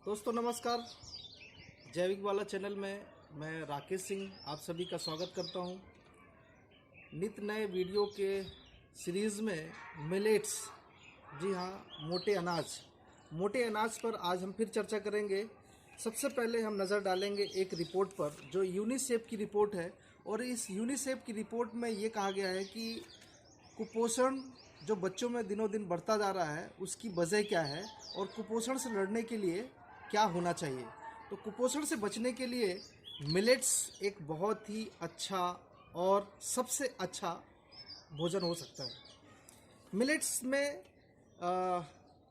दोस्तों नमस्कार। जैविक वाला चैनल में मैं राकेश सिंह आप सभी का स्वागत करता हूं। नित नए वीडियो के सीरीज़ में मिलेट्स, जी हाँ, मोटे अनाज पर आज हम फिर चर्चा करेंगे। सबसे पहले हम नज़र डालेंगे एक रिपोर्ट पर जो यूनिसेफ की रिपोर्ट है, और इस यूनिसेफ की रिपोर्ट में ये कहा गया है कि कुपोषण जो बच्चों में दिनों दिन बढ़ता जा रहा है उसकी वजह क्या है और कुपोषण से लड़ने के लिए क्या होना चाहिए। तो कुपोषण से बचने के लिए मिलेट्स एक बहुत ही अच्छा और सबसे अच्छा भोजन हो सकता है। मिलेट्स में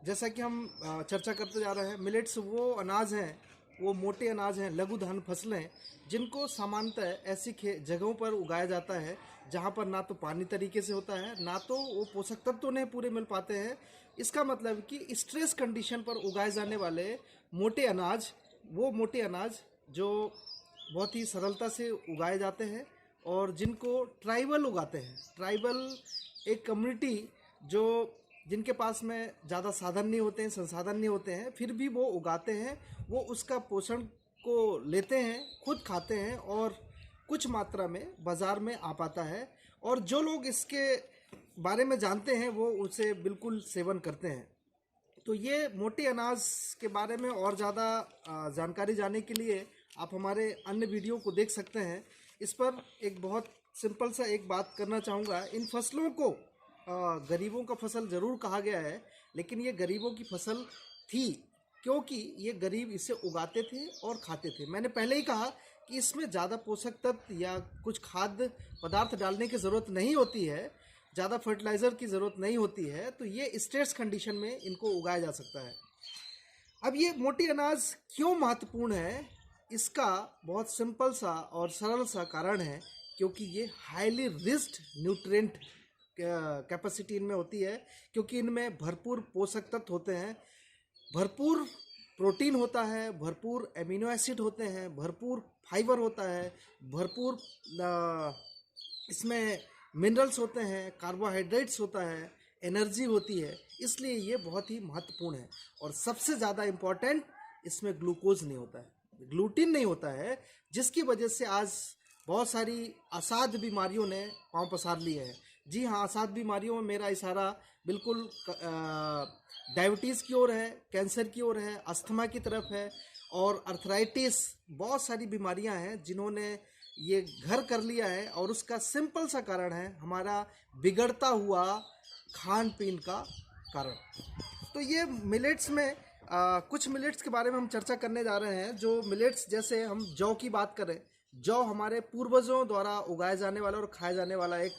जैसा कि हम चर्चा करते जा रहे हैं, मिलेट्स वो अनाज हैं, वो मोटे अनाज हैं, लघु धान फसलें, जिनको सामान्यतः ऐसी जगहों पर उगाया जाता है जहाँ पर ना तो पानी तरीके से होता है, ना तो वो पोषक तत्व तो नहीं पूरे मिल पाते हैं। इसका मतलब कि स्ट्रेस कंडीशन पर उगाए जाने वाले मोटे अनाज, वो मोटे अनाज जो बहुत ही सरलता से उगाए जाते हैं और जिनको ट्राइबल उगाते हैं। ट्राइबल एक कम्युनिटी जो जिनके पास में ज़्यादा साधन नहीं होते हैं, संसाधन नहीं होते हैं, फिर भी वो उगाते हैं, वो उसका पोषण को लेते हैं, खुद खाते हैं और कुछ मात्रा में बाज़ार में आ पाता है। और जो लोग इसके बारे में जानते हैं वो उसे बिल्कुल सेवन करते हैं। तो ये मोटे अनाज के बारे में और ज़्यादा जानकारी जानने के लिए आप हमारे अन्य वीडियो को देख सकते हैं। इस पर एक बहुत सिंपल सा एक बात करना चाहूँगा। इन फसलों को गरीबों का फसल ज़रूर कहा गया है, लेकिन ये गरीबों की फसल थी क्योंकि ये गरीब इसे उगाते थे और खाते थे। मैंने पहले ही कहा कि इसमें ज़्यादा पोषक तत्व या कुछ खाद्य पदार्थ डालने की ज़रूरत नहीं होती है, ज़्यादा फर्टिलाइज़र की ज़रूरत नहीं होती है, तो ये स्ट्रेस कंडीशन में इनको उगाया जा सकता है। अब ये मोटी अनाज क्यों महत्वपूर्ण है, इसका बहुत सिंपल सा और सरल सा कारण है, क्योंकि ये हाईली रिच्ड न्यूट्रिएंट कैपेसिटी इनमें होती है, क्योंकि इनमें भरपूर पोषक तत्व होते हैं, भरपूर प्रोटीन होता है, भरपूर एमिनो एसिड होते हैं, भरपूर फाइबर होता है, भरपूर इसमें मिनरल्स होते हैं, कार्बोहाइड्रेट्स होता है, एनर्जी होती है। इसलिए ये बहुत ही महत्वपूर्ण है। और सबसे ज़्यादा इम्पॉर्टेंट, इसमें ग्लूकोज नहीं होता है, ग्लूटीन नहीं होता है, जिसकी वजह से आज बहुत सारी असाध्य बीमारियों ने पांव पसार लिए हैं। जी हाँ, असाध्य बीमारियों में मेरा इशारा बिल्कुल डायबिटीज़ की ओर है, कैंसर की ओर है, अस्थमा की तरफ है, और अर्थराइटिस, बहुत सारी बीमारियां हैं जिन्होंने ये घर कर लिया है। और उसका सिंपल सा कारण है हमारा बिगड़ता हुआ खान पीन का कारण। तो ये मिलेट्स में कुछ मिलेट्स के बारे में हम चर्चा करने जा रहे हैं। जो मिलेट्स, जैसे हम जौ की बात करें, जौ हमारे पूर्वजों द्वारा उगाया जाने वाला और खाया जाने वाला एक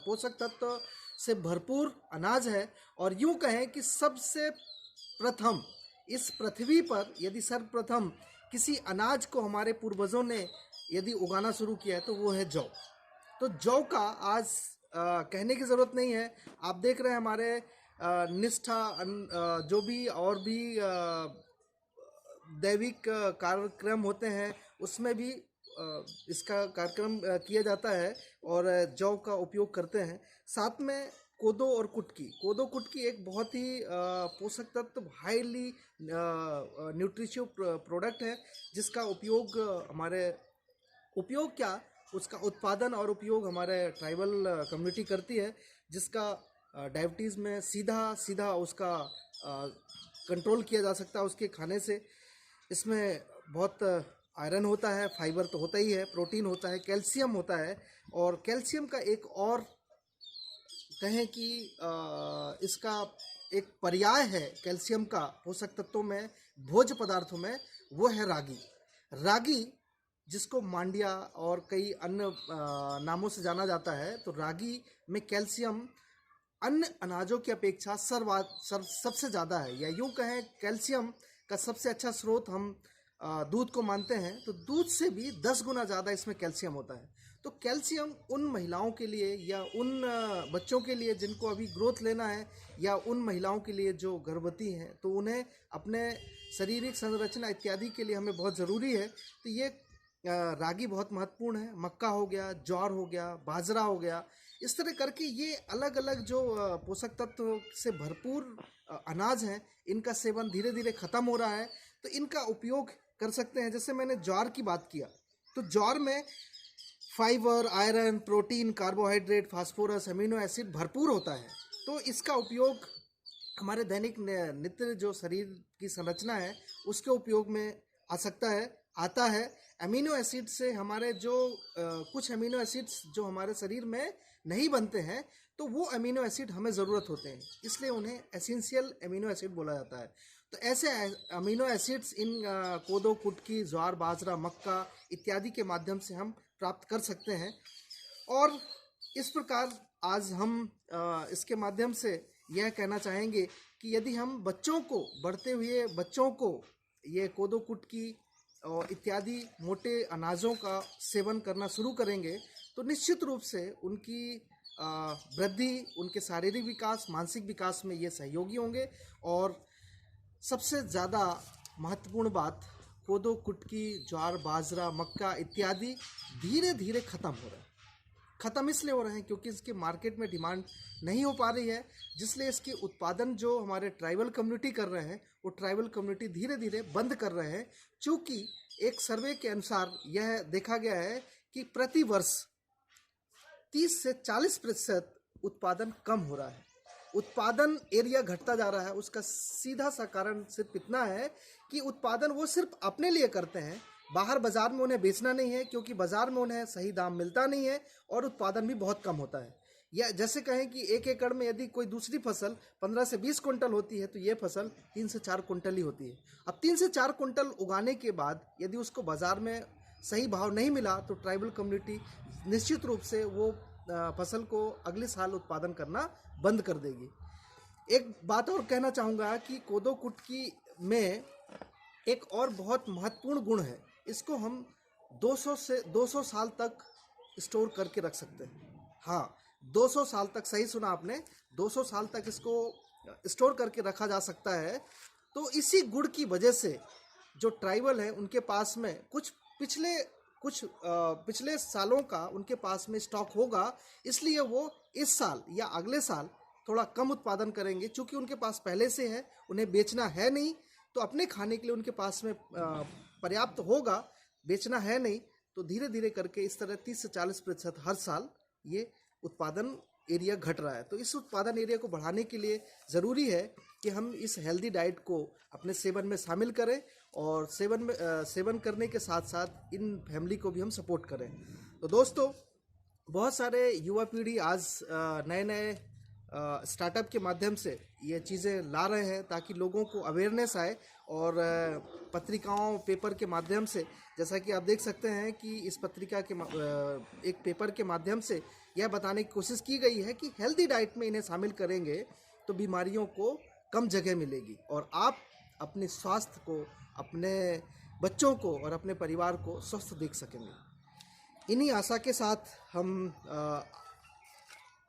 पोषक तत्व से भरपूर अनाज है। और यूं कहें कि सबसे प्रथम इस पृथ्वी पर यदि सर्वप्रथम किसी अनाज को हमारे पूर्वजों ने यदि उगाना शुरू किया है तो वो है जौ। तो जौ का आज कहने की ज़रूरत नहीं है। आप देख रहे हैं हमारे निष्ठा जो भी और भी दैविक कार्यक्रम होते हैं उसमें भी इसका कार्यक्रम किया जाता है और जौ का उपयोग करते हैं। साथ में कोदो और कोदो कुटकी एक बहुत ही पोषक तत्व, हाईली न्यूट्रिशियस प्रोडक्ट है, जिसका उपयोग उपयोग क्या, उसका उत्पादन और उपयोग हमारे ट्राइबल कम्युनिटी करती है, जिसका डायबिटीज़ में सीधा उसका कंट्रोल किया जा सकता है उसके खाने से। इसमें बहुत आयरन होता है, फाइबर तो होता ही है, प्रोटीन होता है, कैल्शियम होता है। और कैल्शियम का एक और कहें कि इसका एक पर्याय है कैल्शियम का पोषक तत्वों में, भोज्य पदार्थों में, वो है रागी, जिसको मांडिया और कई अन्य नामों से जाना जाता है। तो रागी में कैल्शियम अन्य अनाजों की अपेक्षा सबसे ज़्यादा है, या यूँ कहें कैल्शियम का सबसे अच्छा स्रोत हम दूध को मानते हैं। तो दूध से भी 10 गुना ज़्यादा इसमें कैल्शियम होता है। तो कैल्शियम उन महिलाओं के लिए या उन बच्चों के लिए जिनको अभी ग्रोथ लेना है, या उन महिलाओं के लिए जो गर्भवती हैं, तो उन्हें अपने शारीरिक संरचना इत्यादि के लिए हमें बहुत ज़रूरी है। तो ये रागी बहुत महत्वपूर्ण है। मक्का हो गया, ज्वार हो गया, बाजरा हो गया, इस तरह करके ये अलग अलग जो पोषक तत्व से भरपूर अनाज हैं, इनका सेवन धीरे धीरे ख़त्म हो रहा है। तो इनका उपयोग कर सकते हैं। जैसे मैंने ज्वार की बात किया, तो ज्वार में fibre, iron, protein, carbohydrate, phosphorus, amino acid भरपूर होता है। तो इसका उपयोग हमारे दैनिक नित्य जो शरीर की संरचना है उसके उपयोग में आ सकता है, आता है। अमीनो एसिड से हमारे जो कुछ अमीनो एसिड्स जो हमारे शरीर में नहीं बनते हैं, तो वो अमीनो एसिड हमें ज़रूरत होते हैं, इसलिए उन्हें एसेंशियल अमीनो एसिड बोला जाता है। तो ऐसे अमीनो एसिड्स इन कोदो, कुटकी, ज्वार, बाजरा, मक्का इत्यादि के माध्यम से हम प्राप्त कर सकते हैं। और इस प्रकार आज हम इसके माध्यम से यह कहना चाहेंगे कि यदि हम बच्चों को, बढ़ते हुए बच्चों को ये कोदो, कुटकी और इत्यादि मोटे अनाजों का सेवन करना शुरू करेंगे तो निश्चित रूप से उनकी वृद्धि, उनके शारीरिक विकास, मानसिक विकास में ये सहयोगी होंगे। और सबसे ज़्यादा महत्वपूर्ण बात, कोदो, कुटकी, ज्वार, बाजरा, मक्का इत्यादि धीरे धीरे ख़त्म हो रहा है। ख़त्म इसलिए हो रहे हैं क्योंकि इसकी मार्केट में डिमांड नहीं हो पा रही है, जिसलिए इसकी उत्पादन जो हमारे ट्राइबल कम्युनिटी कर रहे हैं वो ट्राइबल कम्युनिटी धीरे धीरे बंद कर रहे हैं। चूँकि एक सर्वे के अनुसार यह देखा गया है कि प्रति वर्ष 30 से 40% उत्पादन कम हो रहा है, उत्पादन एरिया घटता जा रहा है। उसका सीधा सा कारण सिर्फ इतना है कि उत्पादन वो सिर्फ अपने लिए करते हैं, बाहर बाज़ार में उन्हें बेचना नहीं है, क्योंकि बाज़ार में उन्हें सही दाम मिलता नहीं है और उत्पादन भी बहुत कम होता है। या जैसे कहें कि 1 एकड़ में यदि कोई दूसरी फसल 15 से 20 कुंटल होती है तो ये फसल 3 से 4 कुंटल ही होती है। अब 3 से 4 कुंटल उगाने के बाद यदि उसको बाज़ार में सही भाव नहीं मिला तो ट्राइबल कम्युनिटी निश्चित रूप से वो फसल को अगले साल उत्पादन करना बंद कर देगी। एक बात और कहना चाहूँगा कि कोदो, कुटकी में एक और बहुत महत्वपूर्ण गुण है, इसको हम 200 साल तक स्टोर करके रख सकते हैं। हाँ, 200 साल तक, सही सुना आपने, 200 साल तक इसको स्टोर करके रखा जा सकता है। तो इसी गुण की वजह से जो ट्राइबल हैं उनके पास में कुछ पिछले सालों का उनके पास में स्टॉक होगा, इसलिए वो इस साल या अगले साल थोड़ा कम उत्पादन करेंगे। चूँकि उनके पास पहले से है, उन्हें बेचना है नहीं, तो अपने खाने के लिए उनके पास में पर्याप्त होगा, बेचना है नहीं, तो धीरे धीरे करके इस तरह 30 से 40% हर साल ये उत्पादन एरिया घट रहा है। तो इस उत्पादन एरिया को बढ़ाने के लिए ज़रूरी है कि हम इस हेल्दी डाइट को अपने सेवन में शामिल करें और सेवन करने के साथ साथ इन फैमिली को भी हम सपोर्ट करें। तो दोस्तों, बहुत सारे युवा पीढ़ी आज नए नए स्टार्टअप के माध्यम से ये चीज़ें ला रहे हैं ताकि लोगों को अवेयरनेस आए। और पत्रिकाओं, पेपर के माध्यम से, जैसा कि आप देख सकते हैं कि इस पत्रिका के एक पेपर के माध्यम से यह बताने की कोशिश की गई है कि हेल्दी डाइट में इन्हें शामिल करेंगे तो बीमारियों को कम जगह मिलेगी और आप अपने स्वास्थ्य को, अपने बच्चों को और अपने परिवार को स्वस्थ देख सकेंगे। इन्हीं आशा के साथ हम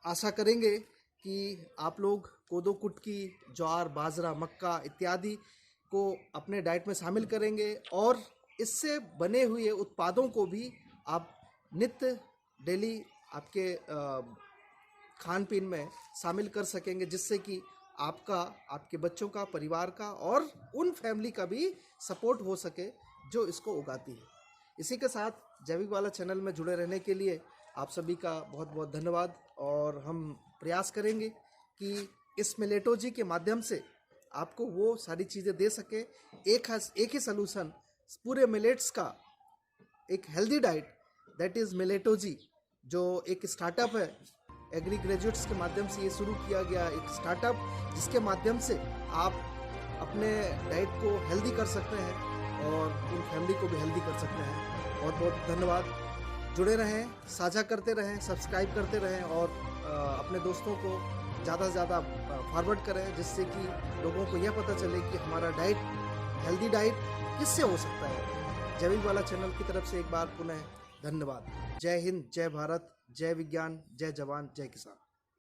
आशा करेंगे कि आप लोग कोदो, कुटकी, ज्वार, बाजरा, मक्का इत्यादि को अपने डाइट में शामिल करेंगे और इससे बने हुए उत्पादों को भी आप नित्य डेली आपके खान पीन में शामिल कर सकेंगे, जिससे कि आपका, आपके बच्चों का, परिवार का और उन फैमिली का भी सपोर्ट हो सके जो इसको उगाती है। इसी के साथ जैविक वाला चैनल में जुड़े रहने के लिए आप सभी का बहुत बहुत धन्यवाद। और हम प्रयास करेंगे कि इस मिलेटोजी के माध्यम से आपको वो सारी चीज़ें दे सके, एक ही सलूशन पूरे मिलेट्स का, एक हेल्दी डाइट, दैट इज़ मिलेटोजी, जो एक स्टार्टअप है। एग्री ग्रेजुएट्स के माध्यम से ये शुरू किया गया एक स्टार्टअप, जिसके माध्यम से आप अपने डाइट को हेल्दी कर सकते हैं और उन फैमिली को भी हेल्दी कर सकते हैं। बहुत बहुत धन्यवाद। जुड़े रहें, साझा करते रहें, सब्सक्राइब करते रहें और अपने दोस्तों को ज़्यादा से ज़्यादा फॉरवर्ड करें, जिससे कि लोगों को यह पता चले कि हमारा डाइट, हेल्दी डाइट किससे हो सकता है। जैविक वाला चैनल की तरफ से एक बार पुनः धन्यवाद। जय हिंद, जय भारत, जय विज्ञान, जय जवान, जय किसान।